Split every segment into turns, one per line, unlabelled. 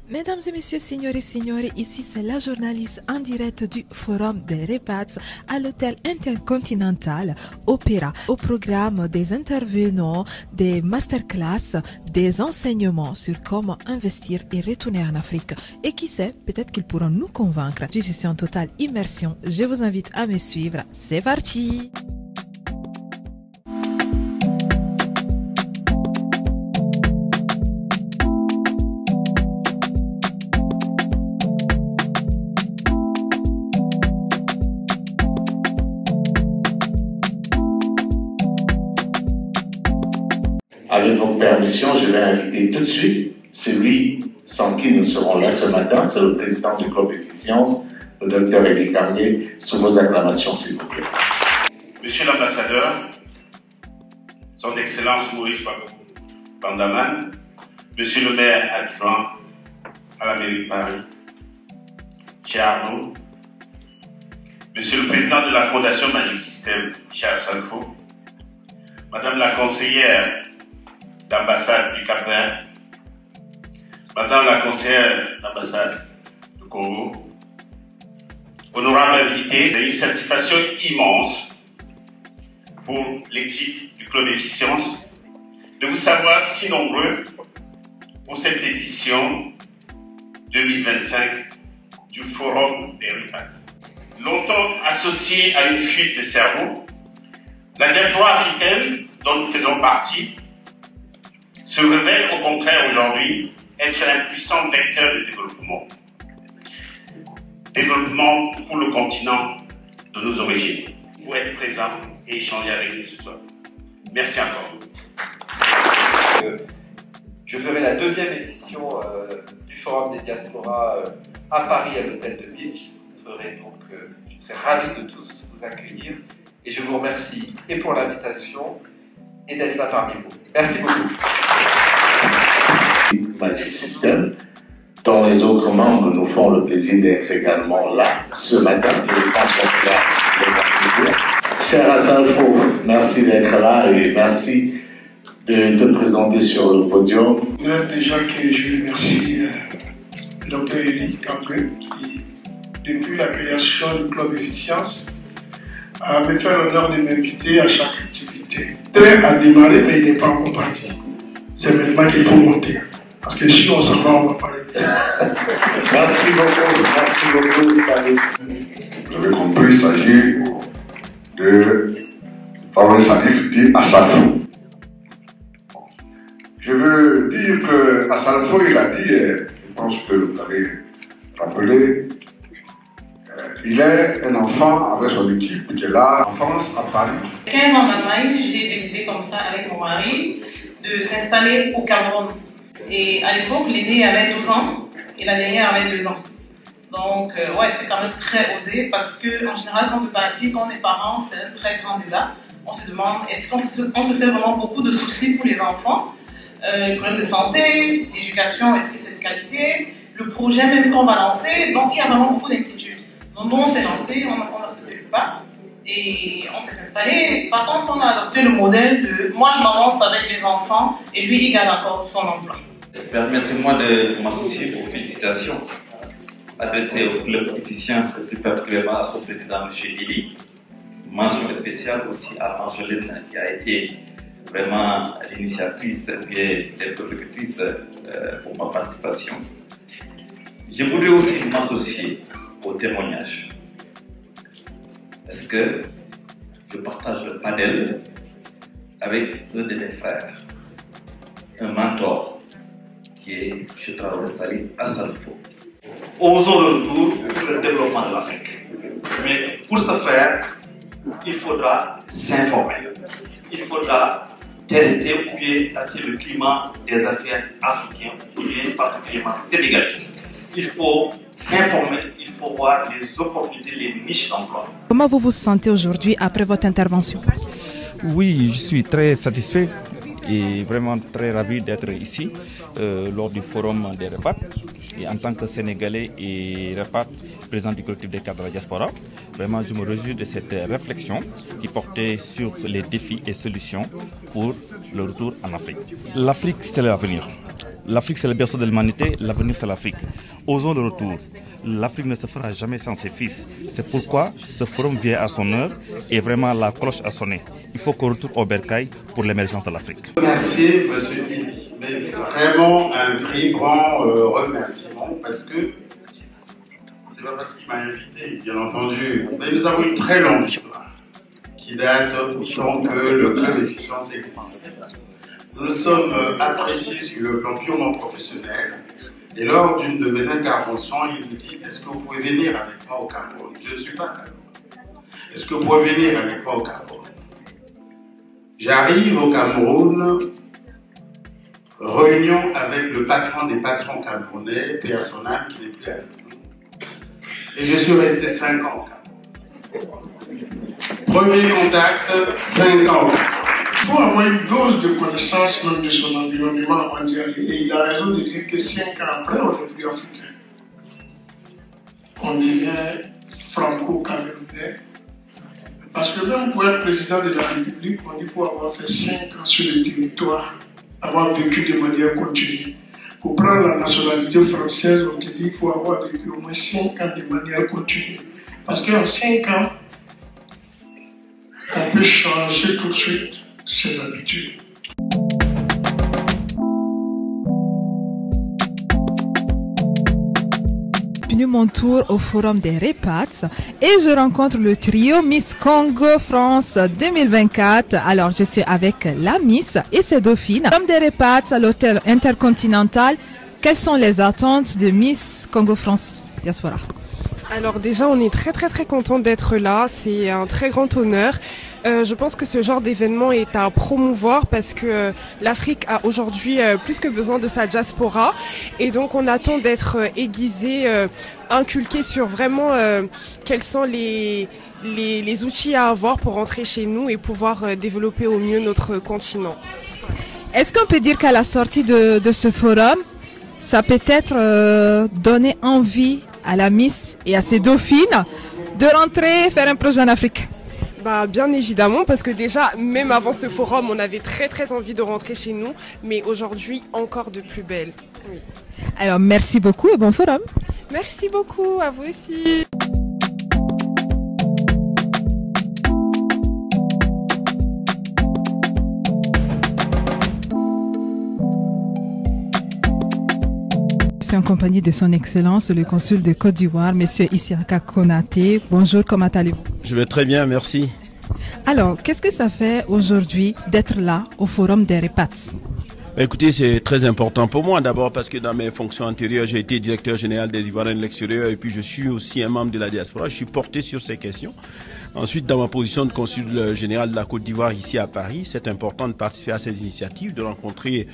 Mesdames et messieurs, signores et signores, ici c'est la journaliste en direct du Forum des Repats à l'hôtel intercontinental Opéra. Au programme des intervenants, des masterclass, des enseignements sur comment investir et retourner en Afrique. Et qui sait, peut-être qu'ils pourront nous convaincre. Je suis en totale immersion. Je vous invite à me suivre. C'est parti!
Avec votre permission, je vais inviter tout de suite celui sans qui nous serons là ce matin, c'est le président du Club Efficience, le docteur Elie Carnier, sous vos acclamations, s'il vous plaît.
Monsieur l'ambassadeur, son Excellence Maurice Pandaman, Monsieur le maire adjoint à la mairie de Paris, cher Arnaud, Monsieur le président de la Fondation Magic System, cher Salfo, Madame la conseillère d'ambassade du Cap-Vert, Madame la conseillère d'ambassade du Congo, honorable invité, une satisfaction immense pour l'équipe du Club Efficience de vous savoir si nombreux pour cette édition 2025 du Forum des Repats. Longtemps associée à une fuite de cerveau, la diaspora africaine dont nous faisons partie se révèle au contraire aujourd'hui être un puissant vecteur de développement. Développement pour le continent de nos origines. Pour être présent et échanger avec nous ce soir. Merci encore.
Je ferai la deuxième édition du Forum des Diasporas à Paris, à l'Hôtel de Ville. Je serai ravi de tous vous accueillir et je vous remercie et pour l'invitation et d'être là parmi vous. Merci beaucoup.
Magic System, dont les autres membres nous font le plaisir d'être également là ce matin. Je pense qu'on peut cher Asalfo, merci d'être là et merci de te présenter sur le podium.
Déjà que je remercie le docteur Elie Carnier qui, depuis la création du Club Efficience, me fait l'honneur de m'inviter à chaque activité. Le train a démarré, mais il n'est pas encore parti. C'est maintenant qu'il faut monter. Parce que si on s'en va, on va pas aller.
Merci beaucoup, salut.
Vous avez compris, il s'agit de Fabrice Salif à Salfo. Je veux dire que à Salfo, il a dit, je pense que vous l'avez rappelé, il est un enfant avec son équipe qui est là en France, à Paris.
15 ans d'Allemagne, j'ai décidé comme ça avec mon mari de s'installer au Cameroun. Et à l'époque, l'aîné avait 12 ans et la dernière avait 2 ans. Donc, ouais, c'était quand même très osé parce qu'en général, quand on veut partir, quand on est parents, c'est un très grand débat. On se demande, est-ce qu'on se fait vraiment beaucoup de soucis pour les enfants? Les problèmes de santé, l'éducation, est-ce que c'est de qualité? Le projet même qu'on va lancer, donc il y a vraiment beaucoup d'inquiétudes. Donc, nous, on s'est lancé, on a sauté le pas et on s'est installé. Par contre, on a adopté le modèle de moi, je m'avance avec les enfants et lui, il garde encore son emploi.
Permettez-moi de m'associer aux félicitations adressées au Club Efficience, plus particulièrement à son président, M. Elie. Mention spéciale aussi à Angeline, qui a été vraiment l'initiatrice et l'introductrice pour ma participation. Je voudrais aussi m'associer au témoignage. Est-ce que je partage le panel avec un de mes frères, un mentor, qui est M. Traoré Salif à Salfo. Osons le retour pour le développement de l'Afrique. Mais pour ce faire, il faudra s'informer. Il faudra tester ou bien tâter le climat des affaires africaines, ou bien particulièrement sénégalais. Il faut s'informer, il faut voir les opportunités, les niches d'emploi.
Comment vous vous sentez aujourd'hui après votre intervention?
Oui, je suis très satisfait et vraiment très ravi d'être ici lors du Forum des Repats. Et en tant que Sénégalais et Repat, président du collectif des cadres de la diaspora, vraiment je me réjouis de cette réflexion qui portait sur les défis et solutions pour le retour en Afrique. L'Afrique, c'est l'avenir. l'Afrique c'est le berceau de l'humanité, l'avenir c'est l'Afrique. Osons le retour. L'Afrique ne se fera jamais sans ses fils. C'est pourquoi ce forum vient à son heure et vraiment la cloche a sonné. Il faut qu'on retourne au bercail pour l'émergence de l'Afrique.
Merci M. Dili, mais vraiment un très grand remerciement parce que c'est pas parce qu'il m'a invité, bien entendu, mais nous avons une très longue histoire qui date autant que le club Efficience existe. Nous nous sommes appréciés sur le plan purement professionnel. Et lors d'une de mes interventions, il me dit « Est-ce que vous pouvez venir avec moi au Cameroun ?» Je ne suis pas Cameroun. « Est-ce que vous pouvez venir avec moi au Cameroun ?» J'arrive au Cameroun, réunion avec le patron des patrons camerounais, personnel qui n'est plus avec nous. Et je suis resté 5 ans au Cameroun. Premier contact, 5 ans au Cameroun.
Il faut avoir une dose de connaissance même de son environnement mondial. Et il a raison de dire que 5 ans après, on n'est plus africain. On devient franco-camerounais. Parce que même pour être président de la République, on dit qu'il faut avoir fait 5 ans sur le territoire, avoir vécu de manière continue. Pour prendre la nationalité française, on te dit qu'il faut avoir vécu au moins 5 ans de manière continue. Parce qu'en 5 ans, on peut changer tout de suite ses habitudes.
Bienvenue mon tour au forum des Repats et je rencontre le trio Miss Congo France 2024. Alors je suis avec la Miss et ses dauphines. Forum des Repats à l'hôtel Intercontinental. Quelles sont les attentes de Miss Congo France Diaspora?
Alors déjà, on est très content d'être là. C'est un très grand honneur. Je pense que ce genre d'événement est à promouvoir parce que l'Afrique a aujourd'hui plus que besoin de sa diaspora. Et donc, on attend d'être aiguisé, inculqué sur vraiment quels sont les outils à avoir pour rentrer chez nous et pouvoir développer au mieux notre continent.
Est-ce qu'on peut dire qu'à la sortie de ce forum, ça peut être donner envie à la Miss et à ses dauphines de rentrer faire un projet en Afrique?
Bah, bien évidemment, parce que déjà, même avant ce forum, on avait très envie de rentrer chez nous, mais aujourd'hui, encore de plus belle. Oui.
Alors, merci beaucoup et bon forum.
Merci beaucoup, à vous aussi.
Je suis en compagnie de son Excellence, le consul de Côte d'Ivoire, M. Isiaka Konaté. Bonjour, comment allez-vous?
Je vais très bien, merci.
Alors, qu'est-ce que ça fait aujourd'hui d'être là au Forum des Repats?
Écoutez, c'est très important pour moi d'abord parce que dans mes fonctions antérieures, j'ai été directeur général des Ivoiriens de l'extérieur et puis je suis aussi un membre de la diaspora. Je suis porté sur ces questions. Ensuite, dans ma position de consul général de la Côte d'Ivoire ici à Paris, c'est important de participer à ces initiatives, de rencontrer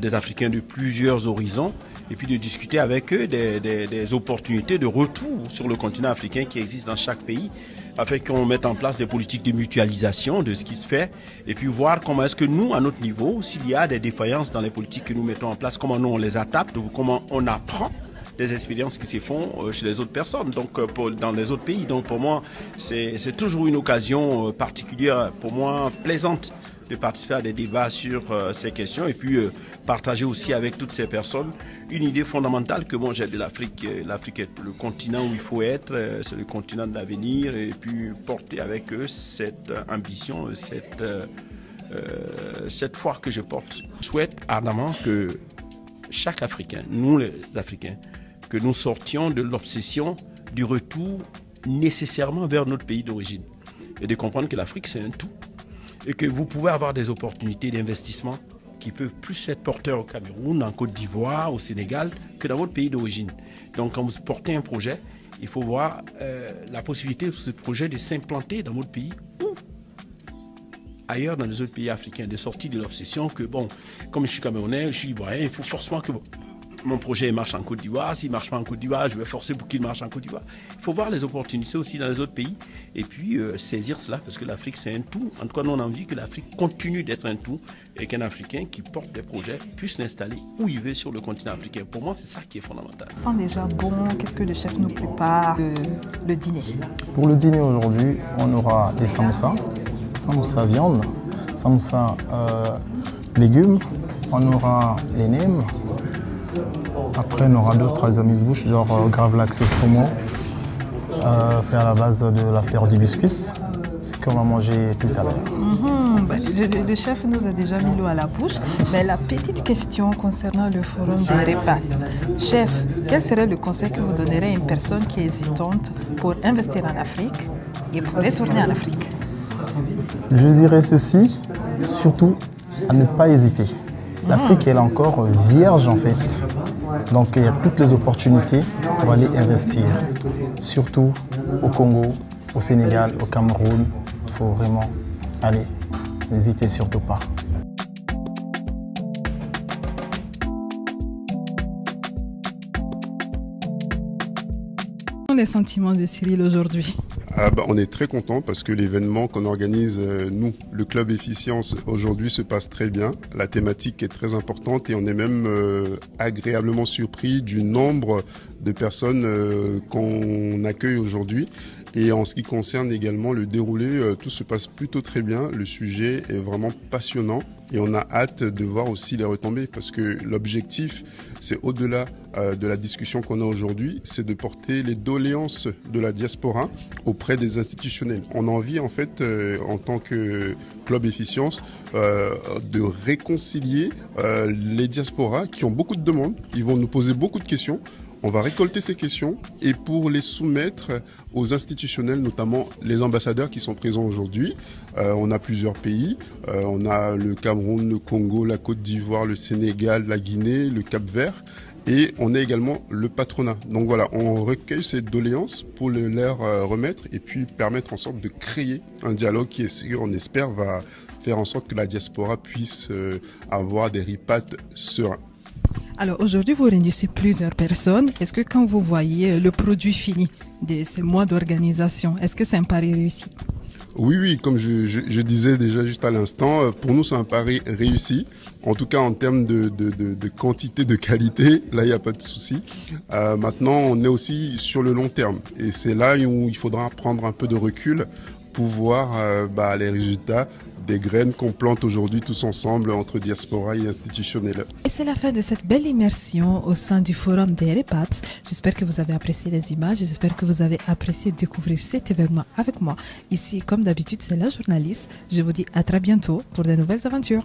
des Africains de plusieurs horizons et puis de discuter avec eux des opportunités de retour sur le continent africain qui existent dans chaque pays, afin qu'on mette en place des politiques de mutualisation de ce qui se fait et puis voir comment est-ce que nous, à notre niveau, s'il y a des défaillances dans les politiques que nous mettons en place, comment nous on les adapte, comment on apprend des expériences qui se font chez les autres personnes, donc dans les autres pays. Donc pour moi, c'est toujours une occasion particulière, pour moi plaisante, de participer à des débats sur ces questions et puis partager aussi avec toutes ces personnes une idée fondamentale que moi j'ai de l'Afrique. L'Afrique est le continent où il faut être, c'est le continent de l'avenir et puis porter avec eux cette ambition, cette foi que je porte. Je souhaite ardemment que chaque Africain, nous les Africains, que nous sortions de l'obsession du retour nécessairement vers notre pays d'origine et de comprendre que l'Afrique c'est un tout et que vous pouvez avoir des opportunités d'investissement qui peuvent plus être porteurs au Cameroun, en Côte d'Ivoire, au Sénégal que dans votre pays d'origine. Donc quand vous portez un projet, il faut voir la possibilité de ce projet de s'implanter dans votre pays ou ailleurs dans les autres pays africains, de sortir de l'obsession que bon, comme je suis camerounais, je suis ivoirien, il faut forcément que mon projet marche en Côte d'Ivoire. S'il ne marche pas en Côte d'Ivoire, je vais forcer pour qu'il marche en Côte d'Ivoire. Il faut voir les opportunités aussi dans les autres pays et puis saisir cela parce que l'Afrique c'est un tout. En tout cas, nous on a envie que l'Afrique continue d'être un tout et qu'un Africain qui porte des projets puisse l'installer où il veut sur le continent africain. Pour moi, c'est ça qui est fondamental.
Ça sent déjà bon. Qu'est-ce que le chef nous prépare le dîner?
Pour le dîner aujourd'hui, on aura des samoussas viande, samoussas légumes On aura les nems. Après, on aura d'autres amuse-bouches, genre gravlax saumon, fait à la base de la fleur d'hibiscus, ce qu'on va manger tout à l'heure.
Le chef nous a déjà mis l'eau à la bouche, mais la petite question concernant le forum des repas. Chef, quel serait le conseil que vous donnerez à une personne qui est hésitante pour investir en Afrique et pour retourner en Afrique?
Je dirais ceci, surtout à ne pas hésiter. L'Afrique, elle est encore vierge en fait. Donc il y a toutes les opportunités pour aller investir. Surtout au Congo, au Sénégal, au Cameroun. Il faut vraiment aller. N'hésitez surtout pas.
Quels sont les sentiments de Cyril aujourd'hui?
On est très content parce que l'événement qu'on organise, nous, le club Efficience, aujourd'hui se passe très bien. La thématique est très importante et on est même agréablement surpris du nombre de personnes qu'on accueille aujourd'hui. Et en ce qui concerne également le déroulé, tout se passe plutôt très bien. Le sujet est vraiment passionnant et on a hâte de voir aussi les retombées parce que l'objectif, c'est au-delà de la discussion qu'on a aujourd'hui, c'est de porter les doléances de la diaspora auprès des institutionnels. On a envie en fait, en tant que club Efficience, de réconcilier les diasporas qui ont beaucoup de demandes, qui vont nous poser beaucoup de questions. On va récolter ces questions et pour les soumettre aux institutionnels, notamment les ambassadeurs qui sont présents aujourd'hui. On a plusieurs pays. On a le Cameroun, le Congo, la Côte d'Ivoire, le Sénégal, la Guinée, le Cap-Vert. Et on a également le patronat. Donc voilà, on recueille ces doléances pour leur remettre et puis permettre en sorte de créer un dialogue qui, on espère, va faire en sorte que la diaspora puisse avoir des repas sereins.
Alors aujourd'hui, vous réunissez plusieurs personnes. Est-ce que quand vous voyez le produit fini de ces mois d'organisation, est-ce que c'est un pari réussi?
Oui, comme je disais déjà juste à l'instant, pour nous c'est un pari réussi. En tout cas en termes de quantité, de qualité, là il n'y a pas de souci. Maintenant on est aussi sur le long terme et c'est là où il faudra prendre un peu de recul pour voir les résultats des graines qu'on plante aujourd'hui tous ensemble entre diaspora et institutionnels.
Et c'est la fin de cette belle immersion au sein du Forum des Repas. J'espère que vous avez apprécié les images, j'espère que vous avez apprécié découvrir cet événement avec moi. Ici, comme d'habitude, c'est la journaliste. Je vous dis à très bientôt pour de nouvelles aventures.